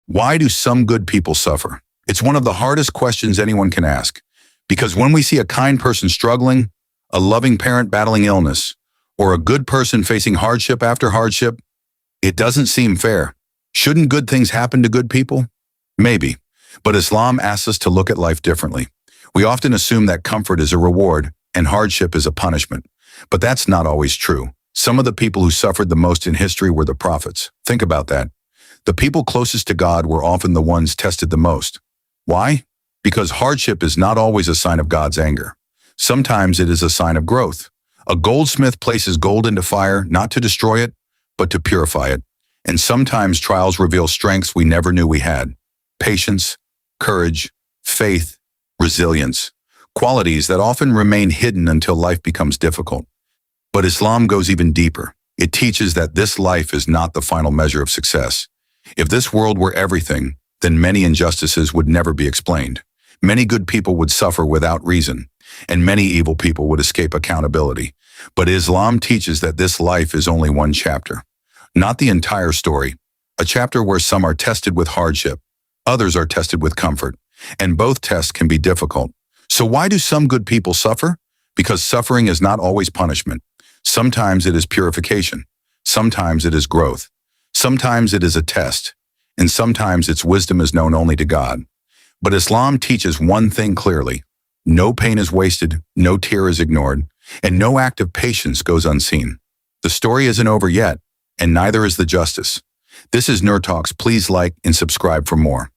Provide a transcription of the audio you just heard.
Why do some good people suffer? It's one of the hardest questions anyone can ask, because when we see a kind person struggling, a loving parent battling illness, or a good person facing hardship after hardship, it doesn't seem fair. Shouldn't good things happen to good people? Maybe, but Islam asks us to look at life differently. We often assume that comfort is a reward and hardship is a punishment, but that's not always true. Some of the people who suffered the most in history were the prophets. Think about that. The people closest to God were often the ones tested the most. Why? Because hardship is not always a sign of God's anger. Sometimes it is a sign of growth. A goldsmith places gold into fire not to destroy it, but to purify it. And sometimes trials reveal strengths we never knew we had. Patience, courage, faith, resilience. Qualities that often remain hidden until life becomes difficult. But Islam goes even deeper. It teaches that this life is not the final measure of success. If this world were everything, then many injustices would never be explained. Many good people would suffer without reason, and many evil people would escape accountability. But Islam teaches that this life is only one chapter, not the entire story. A chapter where some are tested with hardship, others are tested with comfort, and both tests can be difficult. So why do some good people suffer? Because suffering is not always punishment. Sometimes it is purification. Sometimes it is growth. Sometimes it is a test. And sometimes its wisdom is known only to God. But Islam teaches one thing clearly. No pain is wasted, no tear is ignored, and no act of patience goes unseen. The story isn't over yet, and neither is the justice. This is NurTalks. Please like and subscribe for more.